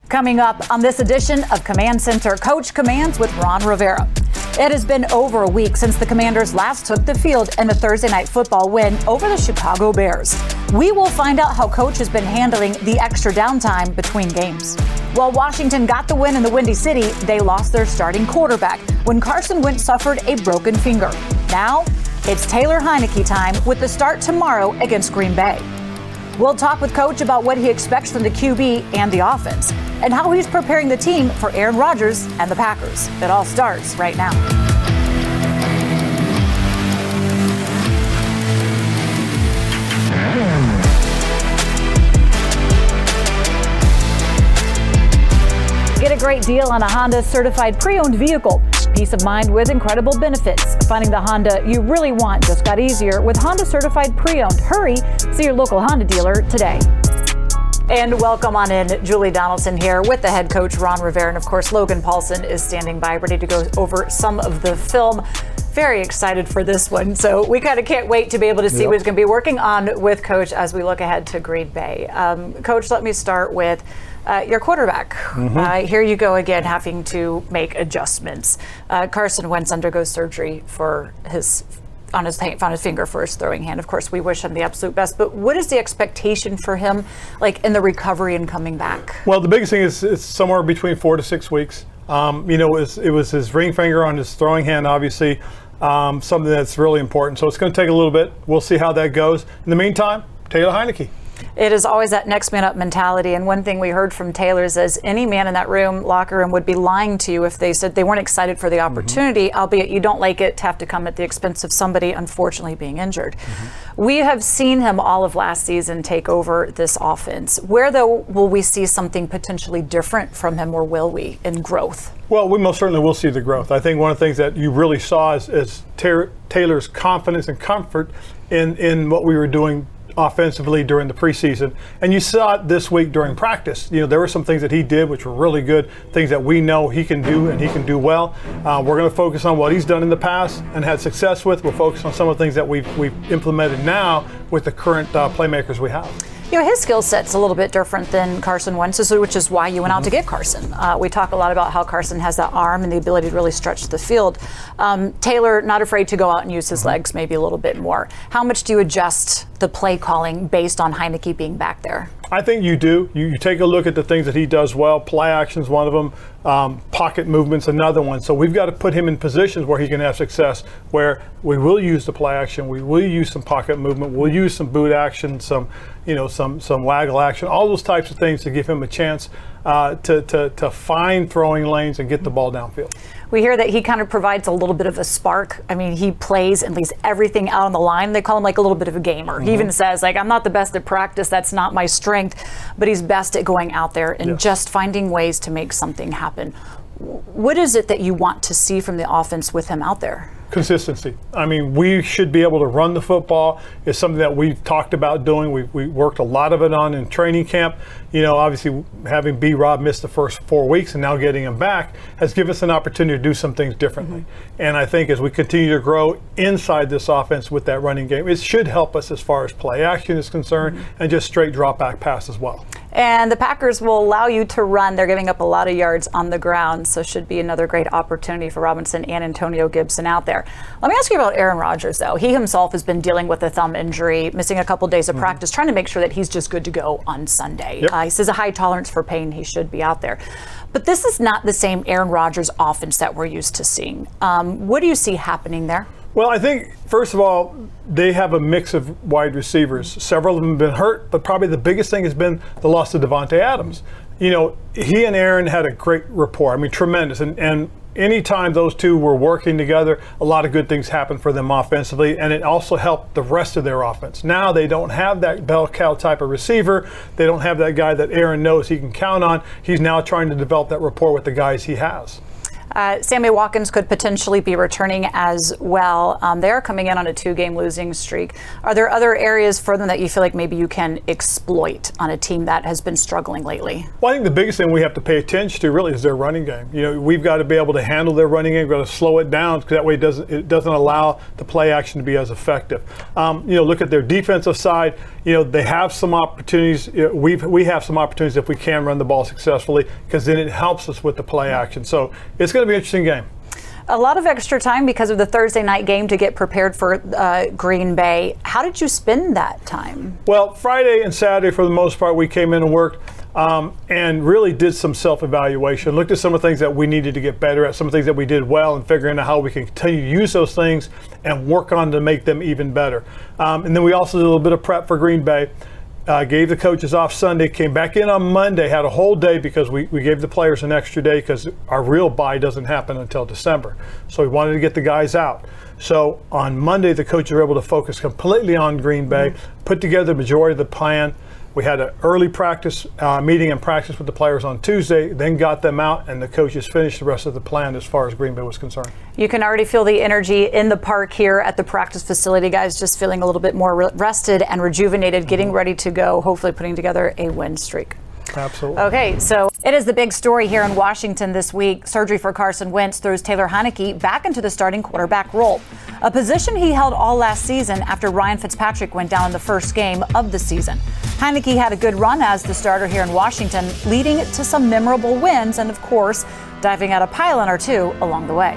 Coming up on this edition of Command Center, Coach Commands with Ron Rivera. It has been over a week since the Commanders last took the field in a Thursday night football win over the Chicago Bears. We will find out how Coach has been handling the extra downtime between games. While Washington got the win in the Windy City, they lost their starting quarterback when Carson Wentz suffered a broken finger. Now, it's Taylor Heinicke time with the start tomorrow against Green Bay. We'll talk with Coach about what he expects from the QB and the offense, and how he's preparing the team for Aaron Rodgers and the Packers. It all starts right now. Get a great deal on a Honda certified pre-owned vehicle. Peace of mind with incredible benefits. Finding the Honda you really want just got easier with Honda certified pre-owned. Hurry, see your local Honda dealer today. And welcome on in, Julie Donaldson here with the head coach Ron Rivera, and of course Logan Paulsen is standing by, ready to go over some of the film. Very excited for this one, so we kind of can't wait to be able to see what he's going to be working on with Coach as we look ahead to Green Bay. Coach, let me start with your quarterback. Here you go again, having to make adjustments. Carson Wentz undergoes surgery for on his finger for his throwing hand. Of course, we wish him the absolute best, but what is the expectation for him, like in the recovery and coming back? Well, the biggest thing is it's somewhere between 4 to 6 weeks. It was his ring finger on his throwing hand, obviously, something that's really important. So it's going to take a little bit. We'll see how that goes. In the meantime, Taylor Heinicke. It is always that next man up mentality. And one thing we heard from Taylor is any man in that locker room would be lying to you if they said they weren't excited for the opportunity, albeit you don't like it to have to come at the expense of somebody unfortunately being injured. We have seen him all of last season take over this offense. Where, though, will we see something potentially different from him, or will we, in growth? Well, we most certainly will see the growth. I think one of the things that you really saw is Taylor's confidence and comfort in what we were doing offensively during the preseason, and you saw it this week during practice. There were some things that he did which were really good, things that we know he can do and he can do well. We're going to focus on what he's done in the past and had success with. We'll focus on some of the things that we've implemented now with the current playmakers we have. His skill set's a little bit different than Carson Wentz's, which is why you went out to get Carson. We talk a lot about how Carson has that arm and the ability to really stretch the field. Taylor, not afraid to go out and use his legs maybe a little bit more. How much do you adjust the play calling based on Heinicke being back there? I think you do. You take a look at the things that he does well. Play action's one of them. Pocket movement's another one. So we've got to put him in positions where he can have success, where we will use the play action, we will use some pocket movement, we'll use some boot action, some waggle action, all those types of things to give him a chance to find throwing lanes and get the ball downfield. We hear that he kind of provides a little bit of a spark. I mean, he plays and leaves everything out on the line. They call him like a little bit of a gamer. He even says, I'm not the best at practice. That's not my strength. But he's best at going out there and just finding ways to make something happen. What is it that you want to see from the offense with him out there? Consistency. I mean, we should be able to run the football. It's something that we've talked about doing. We worked a lot of it on in training camp. Obviously having B-Rob miss the first 4 weeks and now getting him back has given us an opportunity to do some things differently. And I think as we continue to grow inside this offense with that running game, it should help us as far as play action is concerned and just straight drop back pass as well. And the Packers will allow you to run. They're giving up a lot of yards on the ground, so should be another great opportunity for Robinson and Antonio Gibson out there. Let me ask you about Aaron Rodgers, though. He himself has been dealing with a thumb injury, missing a couple days of practice, trying to make sure that he's just good to go on Sunday. He says a high tolerance for pain. He should be out there. But this is not the same Aaron Rodgers offense that we're used to seeing. What do you see happening there? Well, I think, first of all, they have a mix of wide receivers. Several of them have been hurt, but probably the biggest thing has been the loss of Devontae Adams. He and Aaron had a great rapport. I mean, tremendous. And anytime those two were working together, a lot of good things happened for them offensively, and it also helped the rest of their offense. Now they don't have that bell cow type of receiver. They don't have that guy that Aaron knows he can count on. He's now trying to develop that rapport with the guys he has. Sammy Watkins could potentially be returning as well. They are coming in on a 2-game losing streak. Are there other areas for them that you feel like maybe you can exploit on a team that has been struggling lately? Well, I think the biggest thing we have to pay attention to really is their running game. We've got to be able to handle their running game. We've got to slow it down because that way it doesn't allow the play action to be as effective. Look at their defensive side. They have some opportunities. We have some opportunities if we can run the ball successfully, because then it helps us with the play action. So it's going to be an interesting game. A lot of extra time because of the Thursday night game to get prepared for Green Bay. How did you spend that time? Well, Friday and Saturday, for the most part, we came in and worked and really did some self-evaluation. Looked at some of the things that we needed to get better at, some of the things that we did well, and figuring out how we can continue to use those things and work on to make them even better. And then we also did a little bit of prep for Green Bay. Gave the coaches off Sunday, came back in on Monday, had a whole day because we gave the players an extra day because our real bye doesn't happen until December. So we wanted to get the guys out. So on Monday, the coaches were able to focus completely on Green Bay, put together the majority of the plan. We had an early practice meeting and practice with the players on Tuesday, then got them out, and the coaches finished the rest of the plan as far as Green Bay was concerned. You can already feel the energy in the park here at the practice facility. Guys just feeling a little bit more rested and rejuvenated, getting ready to go, hopefully putting together a win streak. Absolutely. Okay, so it is the big story here in Washington this week. Surgery for Carson Wentz throws Taylor Heinicke back into the starting quarterback role, a position he held all last season after Ryan Fitzpatrick went down in the first game of the season. Heinicke had a good run as the starter here in Washington, leading to some memorable wins and, of course, diving out a pylon or two along the way.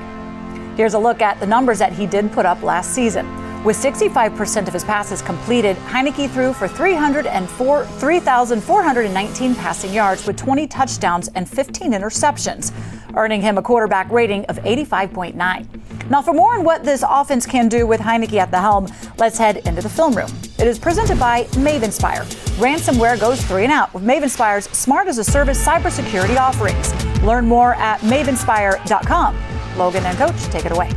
Here's a look at the numbers that he did put up last season. With 65% of his passes completed, Heinicke threw for 3,419 passing yards with 20 touchdowns and 15 interceptions, earning him a quarterback rating of 85.9. Now, for more on what this offense can do with Heinicke at the helm, let's head into the film room. It is presented by Mavenspire. Ransomware goes 3 and out with Mavenspire's smart-as-a-service cybersecurity offerings. Learn more at mavenspire.com. Logan and Coach, take it away.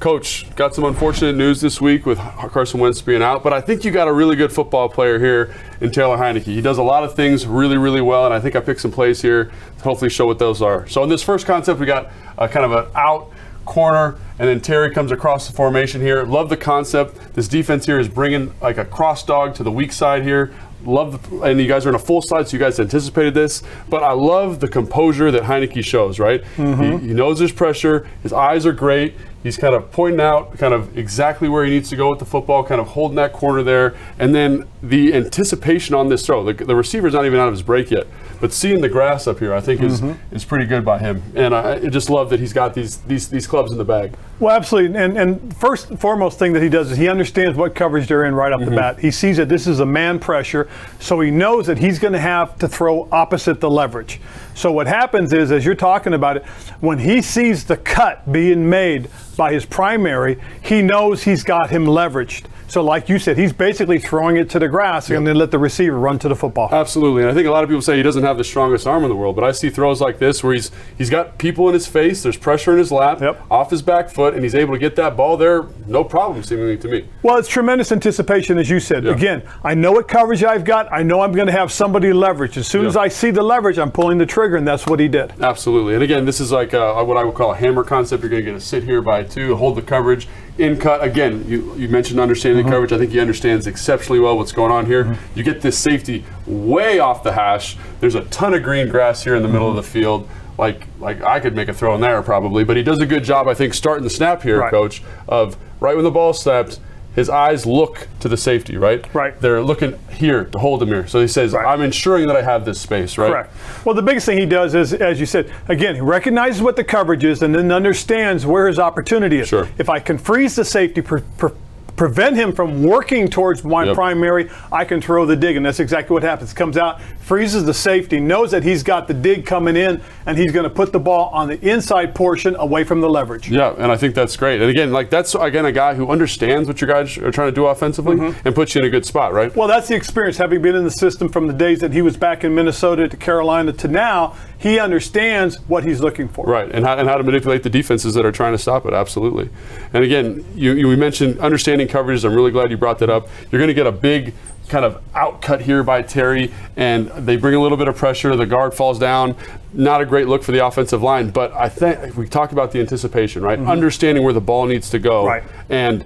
Coach, got some unfortunate news this week with Carson Wentz being out, but I think you got a really good football player here in Taylor Heinicke. He does a lot of things really, really well, and I think I picked some plays here to hopefully show what those are. So in this first concept, we got kind of an out corner, and then Terry comes across the formation here. Love the concept. This defense here is bringing like a cross dog to the weak side here. And you guys are in a full slide, so you guys anticipated this. But I love the composure that Heinicke shows, right? He knows there's pressure. His eyes are great. He's kind of pointing out kind of exactly where he needs to go with the football, kind of holding that corner there. And then the anticipation on this throw. The receiver's not even out of his break yet. But seeing the grass up here, I think is pretty good by him. And I just love that he's got these clubs in the bag. Well, absolutely. And first and foremost thing that he does is he understands what coverage they're in right off the bat. He sees that this is a man pressure, so he knows that he's going to have to throw opposite the leverage. So what happens is, as you're talking about it, when he sees the cut being made by his primary, he knows he's got him leveraged. So like you said, he's basically throwing it to the grass and then let the receiver run to the football. Absolutely. And I think a lot of people say he doesn't have the strongest arm in the world, but I see throws like this where he's got people in his face, there's pressure in his lap, off his back foot, and he's able to get that ball there, no problem seemingly to me. Well, it's tremendous anticipation, as you said. Again, I know what coverage I've got. I know I'm going to have somebody leverage. As soon as I see the leverage, I'm pulling the trigger, and that's what he did. Absolutely. And again, this is like what I would call a hammer concept. You're going to get a sit here by 2, hold the coverage, in cut. Again, you mentioned understanding the coverage. I think he understands exceptionally well what's going on here. You get this safety way off the hash. There's a ton of green grass here in the middle of the field. Like I could make a throw in there probably, but he does a good job, I think, starting the snap here, Coach, of right when the ball snaps, his eyes look to the safety, right? Right. They're looking here to hold him here. So he says, I'm ensuring that I have this space, right? Correct. Well, the biggest thing he does is, as you said, again, he recognizes what the coverage is and then understands where his opportunity is. Sure. If I can freeze the safety, prevent him from working towards my primary, I can throw the dig, and that's exactly what happens. Comes out, freezes the safety, knows that he's got the dig coming in, and he's going to put the ball on the inside portion away from the leverage. Yeah, and I think that's great. And again, that's a guy who understands what your guys are trying to do offensively and puts you in a good spot, right? Well, that's the experience, having been in the system from the days that he was back in Minnesota to Carolina to now. He understands what he's looking for. Right, and how to manipulate the defenses that are trying to stop it, absolutely. And again, we mentioned understanding coverages. I'm really glad you brought that up. You're going to get a big kind of outcut here by Terry, and they bring a little bit of pressure. The guard falls down. Not a great look for the offensive line, but I think we talk about the anticipation, right? Understanding where the ball needs to go. Right. And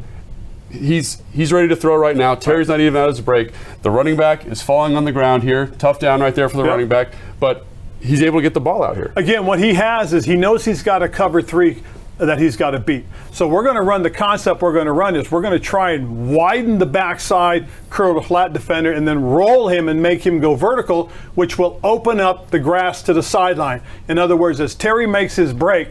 he's ready to throw right now. Terry's not even out of his break. The running back is falling on the ground here. Tough down right there for the running back, but he's able to get the ball out here. Again, what he has is he knows he's got a cover 3 that he's got to beat. So we're going to run the concept we're going to run is we're going to try and widen the backside, curl the flat defender, and then roll him and make him go vertical, which will open up the grass to the sideline. In other words, as Terry makes his break,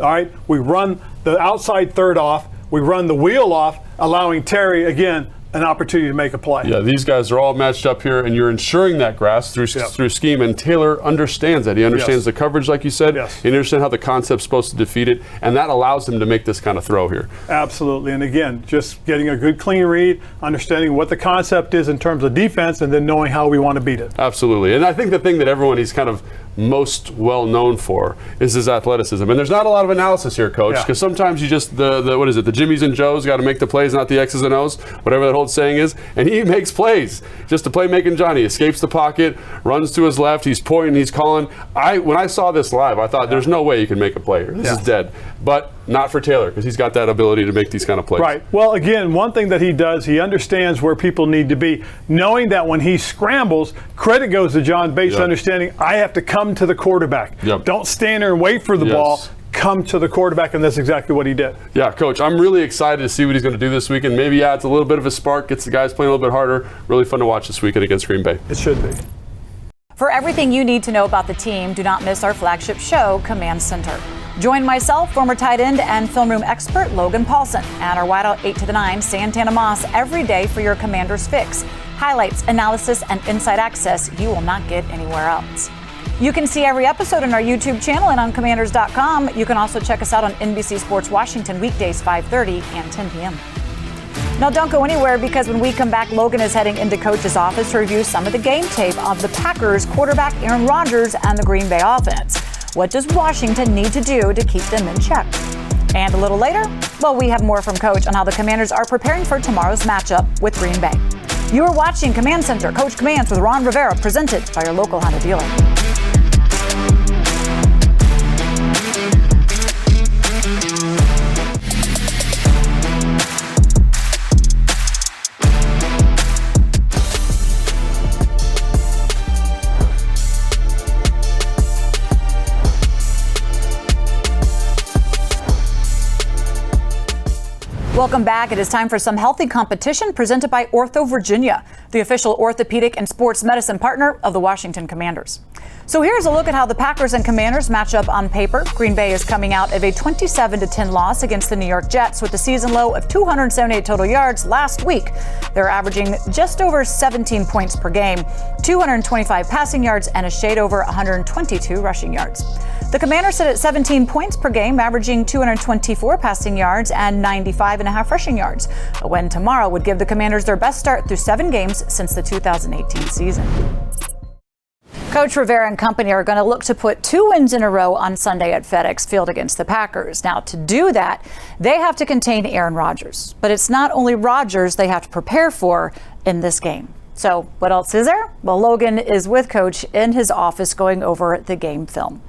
all right, we run the outside third off, we run the wheel off, allowing Terry, again, an opportunity to make a play. Yeah, these guys are all matched up here, and you're ensuring that grass through scheme, and Taylor understands that. He understands the coverage, like you said. He understands how the concept's supposed to defeat it, and that allows him to make this kind of throw here. Absolutely, and again, just getting a good clean read, understanding what the concept is in terms of defense, and then knowing how we want to beat it. Absolutely, and I think the thing that everyone he's kind of most well known for is his athleticism. And there's not a lot of analysis here, Coach, because sometimes you just, what is it, the Jimmies and Joes got to make the plays, not the X's and O's, whatever that old saying is, and he makes plays. Just a playmaking Johnny, escapes the pocket, runs to his left, he's pointing, he's calling. When I saw this live, I thought there's no way you can make a play here. This is dead. But not for Taylor, because he's got that ability to make these kind of plays. Right. Well, again, one thing that he does, he understands where people need to be, knowing that when he scrambles, credit goes to John Bates, understanding I have to come to the quarterback. Don't stand there and wait for the ball. Come to the quarterback, and that's exactly what he did. Yeah, Coach, I'm really excited to see what he's going to do this weekend. Maybe adds a little bit of a spark, gets the guys playing a little bit harder. Really fun to watch this weekend against Green Bay. It should be. For everything you need to know about the team, do not miss our flagship show, Command Center. Join myself, former tight end and film room expert Logan Paulsen, and our wideout 8 to the 9, Santana Moss, every day for your Commander's Fix. Highlights, analysis, and inside access you will not get anywhere else. You can see every episode on our YouTube channel and on commanders.com. You can also check us out on NBC Sports Washington weekdays 5:30 and 10 p.m. Now don't go anywhere, because when we come back, Logan is heading into Coach's office to review some of the game tape of the Packers quarterback Aaron Rodgers and the Green Bay offense. What does Washington need to do to keep them in check? And a little later, well, we have more from Coach on how the Commanders are preparing for tomorrow's matchup with Green Bay. You are watching Command Center, Coach Commands with Ron Rivera, presented by your local Honda dealer. Welcome back. It is time for some healthy competition presented by Ortho Virginia, the official orthopedic and sports medicine partner of the Washington Commanders. So here's a look at how the Packers and Commanders match up on paper. Green Bay is coming out of a 27-10 loss against the New York Jets with a season low of 278 total yards last week. They're averaging just over 17 points per game, 225 passing yards, and a shade over 122 rushing yards. The Commanders sit at 17 points per game, averaging 224 passing yards and 95.5 rushing yards. A win tomorrow would give the Commanders their best start through 7 games since the 2018 season. Coach Rivera and company are going to look to put 2 wins in a row on Sunday at FedExField against the Packers. Now, to do that, they have to contain Aaron Rodgers. But it's not only Rodgers they have to prepare for in this game. So what else is there? Well, Logan is with Coach in his office going over the game film.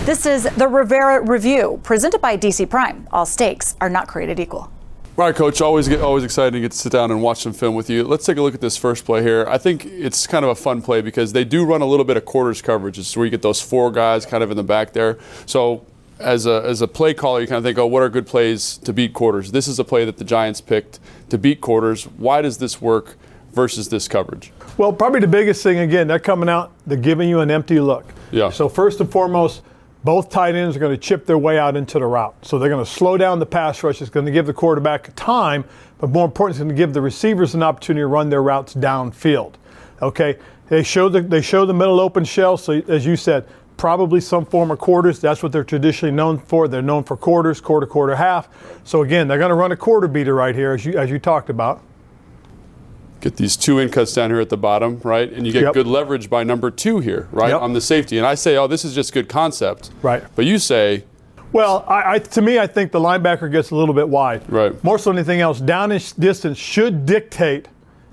This is the Rivera Review, presented by DC Prime. All stakes are not created equal. All right, Coach, always excited to get to sit down and watch some film with you. Let's take a look at this first play here. I think it's kind of a fun play because they do run a little bit of quarters coverage. It's where you get those 4 guys kind of in the back there. So as a play caller, you kind of think, oh, what are good plays to beat quarters? This is a play that the Giants picked to beat quarters. Why does this work versus this coverage? Well, probably the biggest thing, again, they're coming out, they're giving you an empty look. Yeah. So first and foremost, both tight ends are going to chip their way out into the route. So they're going to slow down the pass rush. It's going to give the quarterback time, but more important, it's going to give the receivers an opportunity to run their routes downfield. Okay, they show the middle open shell. So as you said, probably some form of quarters. That's what they're traditionally known for. They're known for quarters, quarter, half. So again, they're going to run a quarter beater right here, as you talked about. Get these 2 in cuts down here at the bottom, right? And you get good leverage by number 2 here, right, on the safety. And I say, oh, this is just good concept. Right. But you say... Well, to me, I think the linebacker gets a little bit wide. Right. More so than anything else, down distance should dictate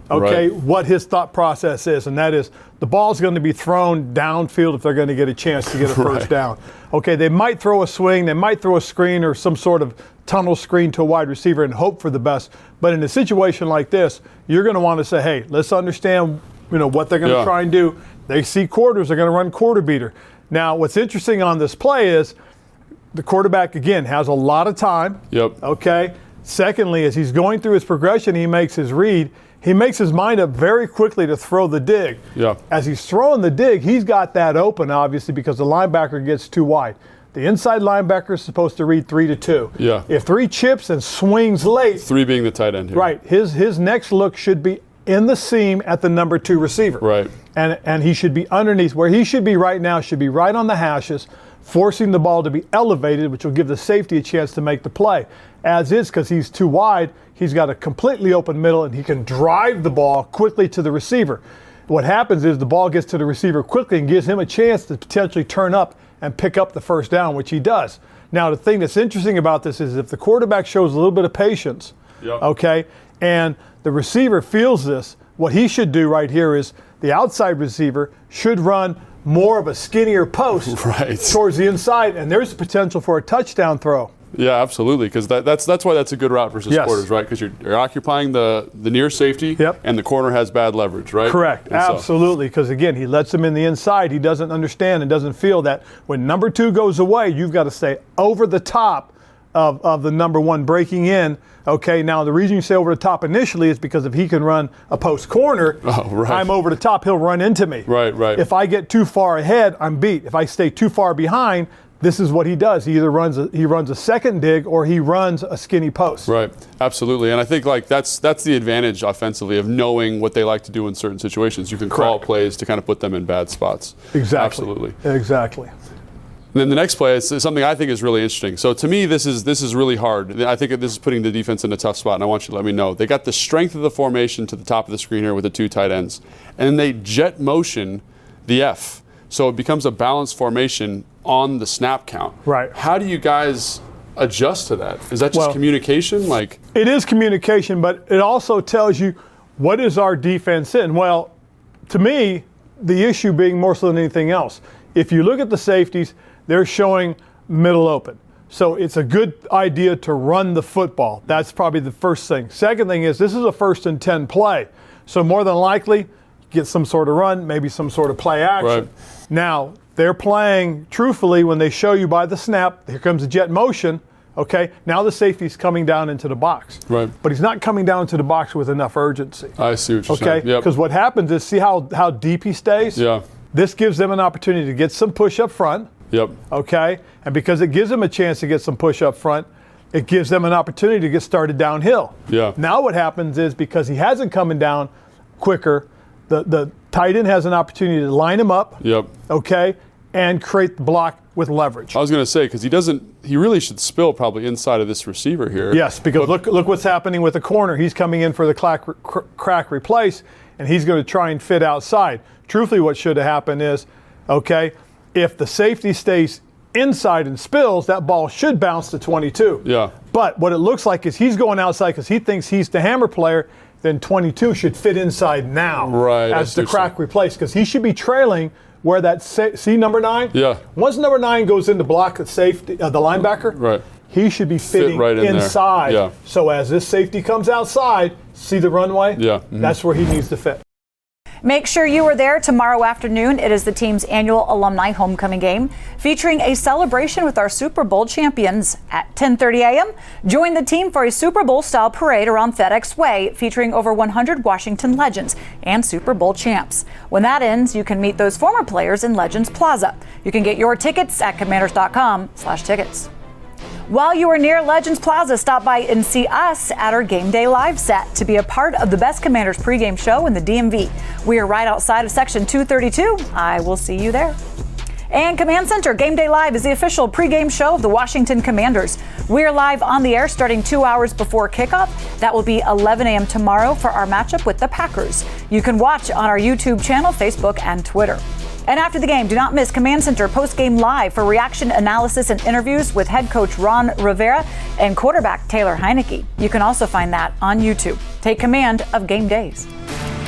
okay, Right. what his thought process is, and that is the ball's going to be thrown downfield if they're going to get a chance to get a first down. Okay, they might throw a swing, they might throw a screen or some sort of tunnel screen to a wide receiver and hope for the best. But in a situation like this, you're going to want to say, hey, let's understand, what they're going to try and do. They see quarters, they're going to run quarter beater. Now, what's interesting on this play is the quarterback, again, has a lot of time. Yep. Okay. Secondly, as he's going through his progression, he makes his read. He makes his mind up very quickly to throw the dig. Yeah. As he's throwing the dig, he's got that open, obviously, because the linebacker gets too wide. The inside linebacker is supposed to read 3-2. Yeah. If 3 chips and swings late. 3 being the tight end here. Right. His next look should be in the seam at the number 2 receiver. Right. And he should be underneath. Where he should be right now should be right on the hashes, forcing the ball to be elevated, which will give the safety a chance to make the play. As is, because he's too wide, he's got a completely open middle, and he can drive the ball quickly to the receiver. What happens is the ball gets to the receiver quickly and gives him a chance to potentially turn up and pick up the first down, which he does. Now, the thing that's interesting about this is if the quarterback shows a little bit of patience, okay, and the receiver feels this, what he should do right here is the outside receiver should run more of a skinnier post towards the inside, and there's potential for a touchdown throw. Yeah, absolutely, because that's why that's a good route versus quarters, right? Because you're occupying the near safety, and the corner has bad leverage, right? Correct, absolutely, because again, he lets him in the inside. He doesn't understand and doesn't feel that when number 2 goes away, you've got to stay over the top of the number 1 breaking in. Okay, now the reason you say over the top initially is because if he can run a post corner, I'm over the top, he'll run into me. Right. If I get too far ahead, I'm beat. If I stay too far behind, this is what he does. He either runs a second dig or he runs a skinny post. Right, absolutely. And I think that's the advantage offensively of knowing what they like to do in certain situations. You can call plays to kind of put them in bad spots. Exactly. Absolutely. Exactly. And then the next play is something I think is really interesting. So to me, this is really hard. I think this is putting the defense in a tough spot, and I want you to let me know. They got the strength of the formation to the top of the screen here with the 2 tight ends, and they jet motion the F. So it becomes a balanced formation on the snap count. Right. How do you guys adjust to that? Is that just communication? It is communication, but it also tells you what is our defense in. Well, to me, the issue being more so than anything else, if you look at the safeties, they're showing middle open. So it's a good idea to run the football. That's probably the first thing. Second thing is this is a 1st and 10 play. So more than likely, get some sort of run, maybe some sort of play action. Right. Now, they're playing truthfully when they show you by the snap, here comes the jet motion, okay? Now the safety's coming down into the box. Right. But he's not coming down into the box with enough urgency. I see what you're saying. Okay? Because what happens is, see how deep he stays? Yeah. This gives them an opportunity to get some push up front. Yep. Okay? And because it gives them a chance to get some push up front, it gives them an opportunity to get started downhill. Yeah. Now what happens is because he hasn't coming down quicker, the tight end has an opportunity to line him up. Yep. Okay? And create the block with leverage. I was going to say, because he really should spill probably inside of this receiver here. Yes, because look what's happening with the corner. He's coming in for the crack replace, and he's going to try and fit outside. Truthfully, what should have happened is, okay, if the safety stays inside and spills, that ball should bounce to 22. Yeah. But what it looks like is he's going outside because he thinks he's the hammer player, then 22 should fit inside now as the crack replace, because he should be trailing where that, see number 9? Yeah. Once number 9 goes into block the safety, the linebacker, he should be fitting right in inside. there. Yeah. So as this safety comes outside, see the runway? Yeah. That's where he needs to fit. Make sure you are there tomorrow afternoon. It is the team's annual Alumni homecoming game, featuring a celebration with our Super Bowl champions at 10:30 a.m. Join the team for a Super Bowl-style parade around FedEx Way, featuring over 100 Washington legends and Super Bowl champs. When that ends, you can meet those former players in Legends Plaza. You can get your tickets at commanders.com/tickets. While you are near Legends Plaza, stop by and see us at our Game Day Live set to be a part of the best Commanders pregame show in the DMV. We are right outside of Section 232. I will see you there. And Command Center Game Day Live is the official pregame show of the Washington Commanders. We're live on the air starting 2 hours before kickoff. That will be 11 a.m. tomorrow for our matchup with the Packers. You can watch on our YouTube channel, Facebook, and Twitter. And after the game, do not miss Command Center Postgame Live for reaction analysis and interviews with head coach Ron Rivera and quarterback Taylor Heinicke. You can also find that on YouTube. Take command of game days.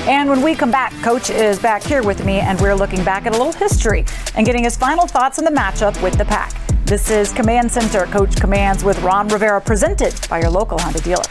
And when we come back, Coach is back here with me, and we're looking back at a little history and getting his final thoughts on the matchup with the Pack. This is Command Center. Coach Commands with Ron Rivera, presented by your local Honda dealer.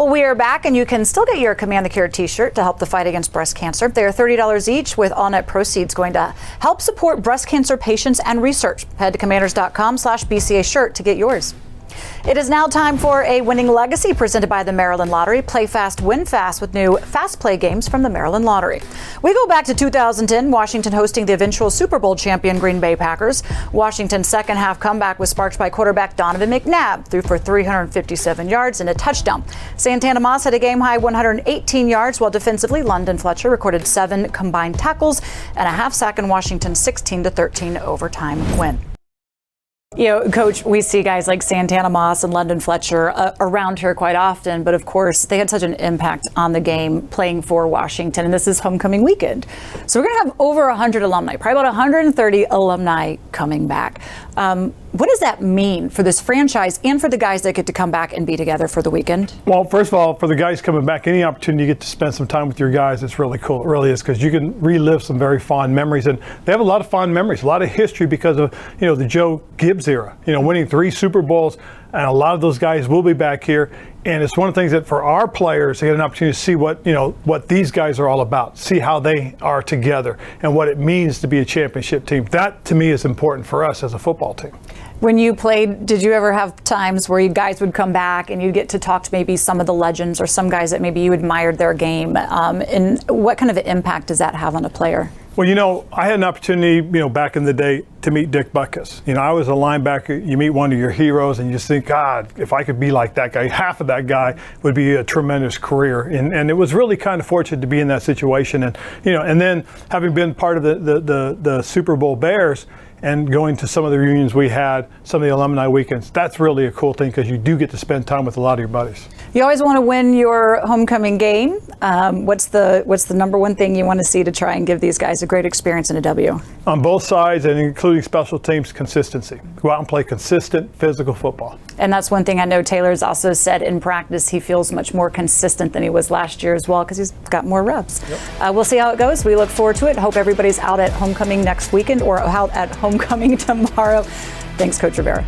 We are back, and you can still get your Command the Cure t-shirt to help the fight against breast cancer. They are $30 each, with all net proceeds going to help support breast cancer patients and research. Head to commanders.com/BCA shirt to get yours. It is now time for a winning legacy presented by the Maryland Lottery. Play fast, win fast with new Fast Play games from the Maryland Lottery. We go back to 2010, Washington hosting the eventual Super Bowl champion Green Bay Packers. Washington's second half comeback was sparked by quarterback Donovan McNabb, threw for 357 yards and a touchdown. Santana Moss had a game-high 118 yards, while defensively London Fletcher recorded 7 combined tackles and a half sack in Washington's 16-13 overtime win. You know, Coach, we see guys like Santana Moss and London Fletcher around here quite often, but of course they had such an impact on the game playing for Washington, and this is homecoming weekend. So we're going to have over 100 alumni, probably about 130 alumni coming back. What does that mean for this franchise and for the guys that get to come back and be together for the weekend? Well, first of all, for the guys coming back, any opportunity you get to spend some time with your guys, it's really cool. It really is, because you can relive some very fond memories. And they have a lot of fond memories, a lot of history because of, the Joe Gibbs era, winning 3 Super Bowls. And a lot of those guys will be back here. And it's one of the things that for our players, they get an opportunity to see what these guys are all about, see how they are together and what it means to be a championship team. That, to me, is important for us as a football team. When you played, did you ever have times where you guys would come back and you'd get to talk to maybe some of the legends or some guys that maybe you admired their game? And what kind of an impact does that have on a player? Well, I had an opportunity, back in the day to meet Dick Butkus. I was a linebacker. You meet one of your heroes and you just think, God, if I could be like that guy, half of that guy would be a tremendous career. And it was really kind of fortunate to be in that situation. And, and then having been part of the Super Bowl Bears and going to some of the reunions we had, some of the alumni weekends, that's really a cool thing because you do get to spend time with a lot of your buddies. You always want to win your homecoming game. What's the number one thing you want to see to try and give these guys a great experience in a W? On both sides, and including special teams, consistency. Go out and play consistent physical football. And that's one thing I know Taylor's also said in practice. He feels much more consistent than he was last year as well because he's got more reps. Yep. We'll see how it goes. We look forward to it. Hope everybody's out at homecoming next weekend or out at homecoming tomorrow. Thanks, Coach Rivera.